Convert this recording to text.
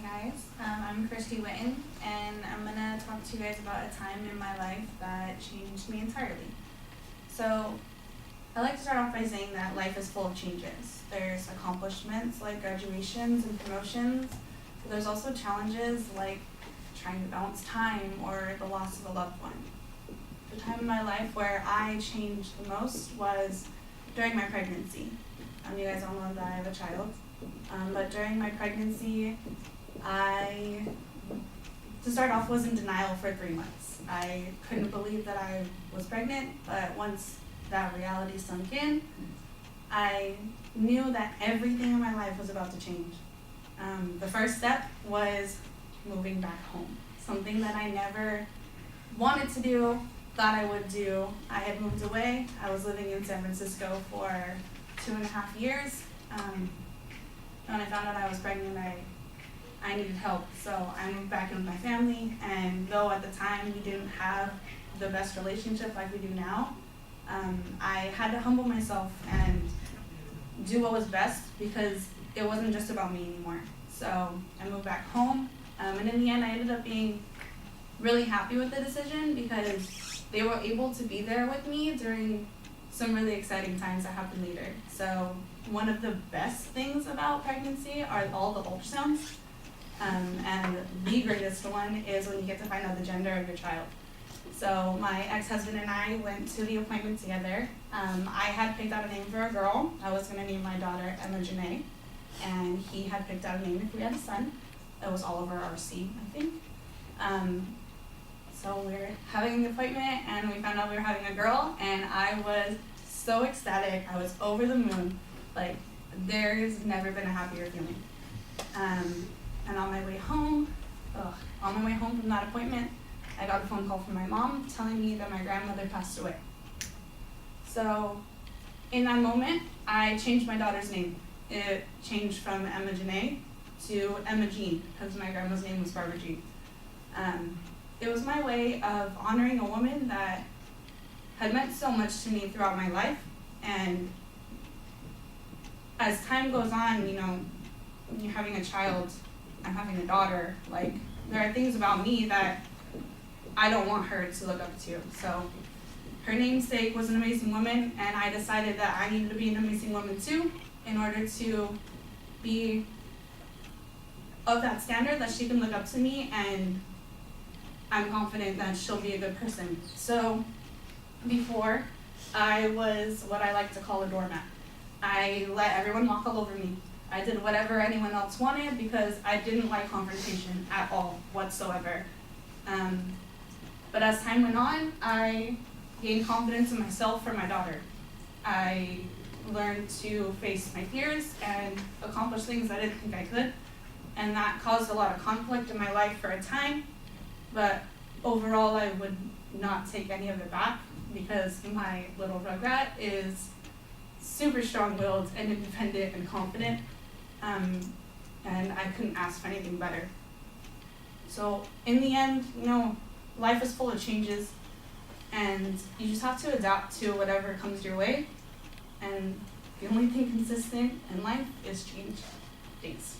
guys, I'm Kirstie and I'm going to talk to you guys about a time in my life that changed me entirely. So, I like to start off by saying that life is full of changes. There's accomplishments like graduations and promotions, but there's also challenges like trying to balance time or the loss of a loved one. The time in my life where I changed the most was during my pregnancy. You guys all know that I have a child. But during my pregnancy, to start off, was in denial for 3 months. I couldn't believe that I was pregnant, but once that reality sunk in, I knew that everything in my life was about to change. The first step was moving back home, something that I never wanted to do, thought I would do. I had moved away. I was living in San Francisco for 2.5 years. When I found out I was pregnant, I needed help, so I moved back in with my family, and though at the time we didn't have the best relationship like we do now, I had to humble myself and do what was best because it wasn't just about me anymore. So I moved back home, and in the end I ended up being really happy with the decision because they were able to be there with me during some really exciting times that happened later. So one of the best things about pregnancy are all the ultrasounds, and the greatest one is when you get to find out the gender of your child. So my ex-husband and I went to the appointment together. I had picked out a name for a girl. I was going to name my daughter Emma Janae, and he had picked out a name if we had a son. That was Oliver R.C., I think. So we were having the appointment, and we found out we were having a girl, and I was so ecstatic. I was over the moon. Like, there's never been a happier feeling. And on my way home from that appointment, I got a phone call from my mom telling me that my grandmother passed away. So in that moment, I changed my daughter's name. It changed from Emma Janae to Emma Jean, because my grandma's name was Barbara Jean. It was my way of honoring a woman that had meant so much to me throughout my life. And as time goes on, you know, when you're having a child, I'm having a daughter, like, there are things about me that I don't want her to look up to. So her namesake was an amazing woman, and I decided that I needed to be an amazing woman too in order to be of that standard that she can look up to me, and I'm confident that she'll be a good person. So before, I was what I like to call a doormat. I let everyone walk all over me. I did whatever anyone else wanted because I didn't like confrontation at all, whatsoever. But as time went on, I gained confidence in myself for my daughter. I learned to face my fears and accomplish things I didn't think I could, and that caused a lot of conflict in my life for a time, but overall I would not take any of it back because my little rugrat is super strong-willed and independent and confident, and I couldn't ask for anything better. So in the end, you know, life is full of changes, and you just have to adapt to whatever comes your way, and the only thing consistent in life is change. Thanks.